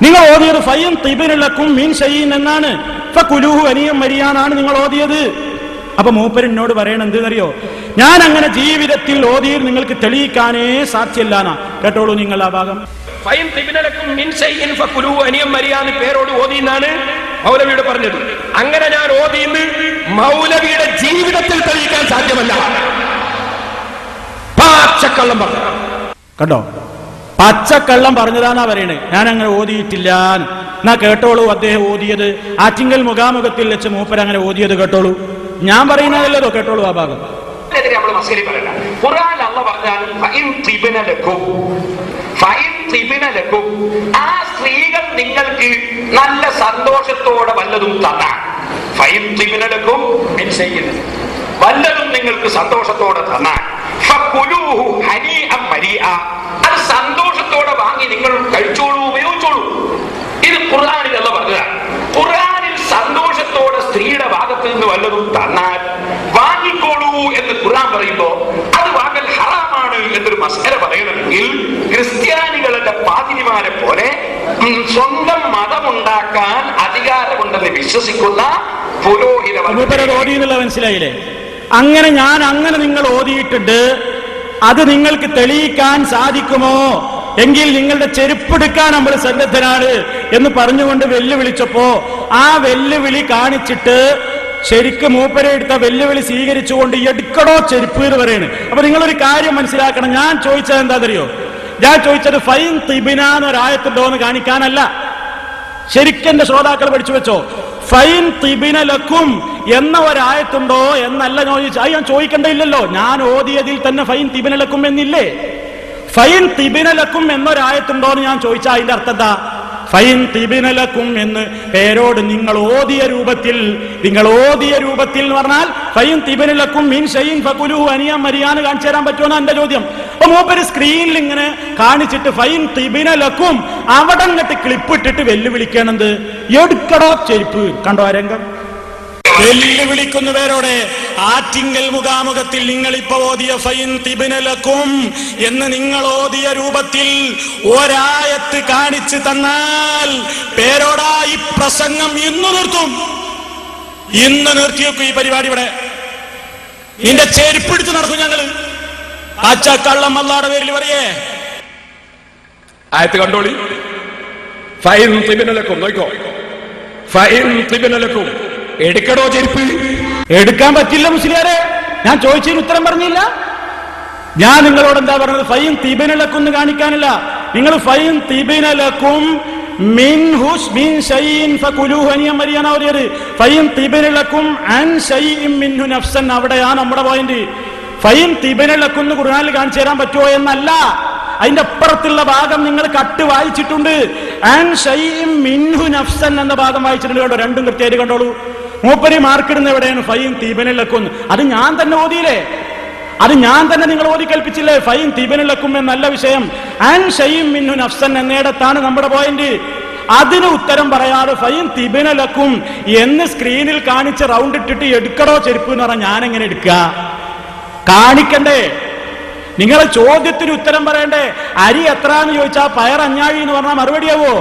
നിങ്ങൾ ഓതിയത് ഫൈൻ തിബിനലക്കും മീൻ ഷൈഇൻ എന്നാണ്. ഫകുലൂഹു അനിയം മരിയാനാണ് നിങ്ങൾ ഓതിയത്. അപ്പൊ മൂപ്പരെന്നോട് പറയണ എന്തെന്നറിയോ, ഞാൻ അങ്ങനെ ജീവിതത്തിൽ ഓതിയിൽ നിങ്ങൾക്ക് തെളിയിക്കാനേ സാധ്യല്ലാന്നാ. കേട്ടോളൂ നിങ്ങൾ ആ ഭാഗം. ഫൈൻ തിബിനലക്കും മിൻ ഷൈഇൻ ഫകുലൂഹു അനിയം മരിയാന്ന് പേരോട് ഓതിയെന്നാണ് മൗലവിയോട് പറഞ്ഞത്. അങ്ങനെ ഞാൻ ഓതിയെന്ന് മൗലവിയുടെ ജീവിതത്തിൽ തെളിയിക്കാൻ സാധ്യമല്ല. പച്ചക്കള്ളം പറഞ്ഞു. കണ്ടോ, പച്ചക്കള്ളം പറഞ്ഞതാന്നാ പറയണേ. ഞാൻ അങ്ങനെ ഓതിയിട്ടില്ല. എന്നാ കേട്ടോളൂ, അദ്ദേഹം ഓതിയത് ആറ്റിങ്ങൽ മുഖാമുഖത്തിൽ വെച്ച് മൂപ്പർ അങ്ങനെ ഓതിയത് കേട്ടോളൂ. ഞാൻ പറയുന്നതല്ലോ, കേട്ടോളൂ ആ ഭാഗം. ഖുർആനിൽ അല്ലാഹു പറഞ്ഞാൽ ഫഇൻ തിബന ലക്കും, ആ സ്ത്രീകൾ നിങ്ങൾക്ക് നല്ല സന്തോഷത്തോടെ വല്ലതും തന്നാൽ, ഫഇൻ തിബന ലക്കും മിൻ ഷൈഇൻ, വല്ലതും നിങ്ങൾക്ക് സന്തോഷത്തോടെ തന്നാൽ, ഫകുലൂഹു ഹനീഅൻ മരീഅ, അത് സന്തോഷത്തോടെ വാങ്ങി നിങ്ങൾ കഴിച്ചോളൂ, ഉപയോഗിച്ചോളൂ. ഇത് ഖുർആനിൽ അല്ലാഹു പറഞ്ഞതാണ്. ഖുർആനിൽ സന്തോഷത്തോടെ സ്ത്രീയുടെ ഭാഗത്ത് നിന്ന് വല്ലതും തന്നാൽ വാങ്ങിക്കോളൂ എന്ന് ഖുർആൻ പറയുമ്പോ അത് വാങ്ങൽ ഹറാമാണ് എന്നൊരു മസ്അല പറയണമെങ്കിൽ ക്രിസ്ത്യാനികളുടെ പാതിരിമാരെ പോലെ സ്വന്തം മതമുണ്ടാക്കാൻ അധികാരമുണ്ടെന്ന് വിശ്വസിക്കുന്ന പുരോഹിത മനസ്സിലായില്ലേ? അങ്ങനെ ഞാൻ അങ്ങനെ നിങ്ങൾ ഓതിയിട്ടുണ്ട്, അത് നിങ്ങൾക്ക് തെളിയിക്കാൻ സാധിക്കുമോ എങ്കിൽ നിങ്ങളുടെ ചെരുപ്പെടുക്കാൻ നമ്മൾ സന്നദ്ധനാണ് എന്ന് പറഞ്ഞുകൊണ്ട് വെല്ലുവിളിച്ചപ്പോ ആ വെല്ലുവിളി കാണിച്ചിട്ട് ശരിക്കും മൂപ്പരെ എടുത്ത വെല്ലുവിളി സ്വീകരിച്ചുകൊണ്ട് എടുക്കടോ ചെരുപ്പ് എന്ന് പറയാണ്. അപ്പൊ നിങ്ങളൊരു കാര്യം മനസ്സിലാക്കണം. ഞാൻ ചോദിച്ചത് എന്താണെന്നറിയോ? ഞാൻ ചോദിച്ചത് ഫൈൻ തിബിന എന്നൊരായത്തുണ്ടോ എന്ന് കാണിക്കാനല്ല. ശരിക്കും എന്റെ ശ്രോതാക്കൾ പഠിച്ചു വെച്ചോ. ഫൈൻ തിബിന ലക്കും എന്ന ഒരായത്തുണ്ടോ എന്നല്ല ചോദിച്ചു. അത് ഞാൻ ചോദിക്കേണ്ടതില്ലല്ലോ. ഞാൻ ഓതിയതിൽ തന്നെ ഫൈൻ തിബിന ലക്കും എന്നില്ലേ? ഫൈൻ തിബിന ലക്കും എന്നൊരായത്തുണ്ടോ എന്ന് ഞാൻ ചോദിച്ചാൽ അതിന്റെ അർത്ഥം എന്താ? ഫൈൻ തിബിന ലക്കും എന്ന് പേരോട് നിങ്ങൾ ഓതിയ രൂപത്തിൽ എന്ന് പറഞ്ഞാൽ ഫൈൻ തിബിന ലക്കും മിൻ ഷൈഇൻ ഫകുലൂഹു അനിയം മരിയാന് കാണിച്ചു തരാൻ പറ്റുമെന്നാണ് എന്റെ ചോദ്യം. അപ്പൊ മൂപ്പര് സ്ക്രീനിൽ ഇങ്ങനെ കാണിച്ചിട്ട് ഫൈൻ തിബിന ലക്കും അവിടെ അങ്ങോട്ട് ക്ലിപ്പ് ഇട്ടിട്ട് വെല്ലുവിളിക്കണത് എടുക്കടോ ചെരുപ്പ്. കണ്ടോ ആ രംഗം? വെല്ലുവിളിക്കുന്ന പേരോടെ ആറ്റിങ്ങൽ മുഖാമുഖത്തിൽ നിങ്ങൾ ഇപ്പൊ ഓതിയ ഫൈൻ തിബിന ലക്കും എന്ന് നിങ്ങൾ ഓതിയ രൂപത്തിൽ ഒരായത്ത് കാണിച്ചു തന്നാൽ പേരോടാ ഈ പ്രസംഗം ഇന്ന് നിർത്തും. ഇന്ന് നിർത്തിയേക്കും ഈ പരിപാടി. ഇവിടെ ഇതിന്റെ ചെരുപ്പിടിച്ച് നടക്കും ഞങ്ങള്. പച്ചക്കള്ളം അല്ലാഹുവിന്റെ പേരിൽ പറയേ. ആയത്ത് കണ്ടോളി. ഫൈൻ തിബിന ലക്കും, നോക്കോ, ഫൈൻ തിബിന ലക്കും, എടുക്കടോ ചെരുപ്പ്. എടുക്കാൻ പറ്റില്ല മുസ്ലിയാരെ. ഞാൻ ചോദിച്ചതിന് ഉത്തരം പറഞ്ഞില്ല. ഞാൻ നിങ്ങളോട് എന്താ പറഞ്ഞത്? ഫൈൻ തിബിന ലക്കും എന്ന് കാണിക്കാനല്ല. നിങ്ങൾ ഫൈൻ തിബിന ലക്കും മിൻഹു മിൻ ഷൈഇൻ ഫകുലൂഹു അനിയം മരിയാന ഓതിയത്. ഫൈൻ തിബിന ലക്കും അൻ ഷൈഇൻ മിൻഹു നഫ്സൻ, അവിടെയാണ് നമ്മുടെ പോയിന്റ്. ഫൈൻ തിബിന ലക്കും എന്ന് ഖുർആനിൽ കാണിച്ചു തരാൻ പറ്റുമോ എന്നല്ല. അതിന്റെ അപ്പുറത്തുള്ള ഭാഗം നിങ്ങൾ കട്ട് വായിച്ചിട്ടുണ്ട്. അൻ ഷൈഇൻ മിൻഹു നഫ്സൻ എന്ന ഭാഗം വായിച്ചിട്ടുണ്ട്. കേട്ടോ, രണ്ടും കൃത്യമായിട്ട് കണ്ടോളൂ. മൂപ്പര് മാർക്കിടുന്ന എവിടെയാണ്? ഫൈൻ തിബിന ലക്കും. അത് ഞാൻ തന്നെ ഓതിയില്ലേ? അത് ഞാൻ തന്നെ നിങ്ങൾ ഓതി കൽപ്പിച്ചില്ലേ? ഫൈൻ തിബിന ലക്കും എന്നല്ല വിഷയം. അൻ ഷൈഇൻ മിൻഹു നഫ്സൻ എന്നിടത്താണ് നമ്മുടെ പോയിന്റ്. അതിന് ഉത്തരം പറയാതെ ഫൈൻ തിബിന ലക്കും എന്ന് സ്ക്രീനിൽ കാണിച്ച് റൗണ്ട് ഇട്ടിട്ട് എടുക്കടോ ചെരുപ്പ് എന്ന് പറഞ്ഞാൽ ഞാൻ എങ്ങനെ എടുക്കുക? കാണിക്കണ്ടേ? നിങ്ങളെ ചോദ്യത്തിന് ഉത്തരം പറയണ്ടേ? അരി എത്ര എന്ന് ചോദിച്ചാൽ പയർ അഞ്ഞാഴി എന്ന് പറഞ്ഞാൽ മറുപടിയാവോ?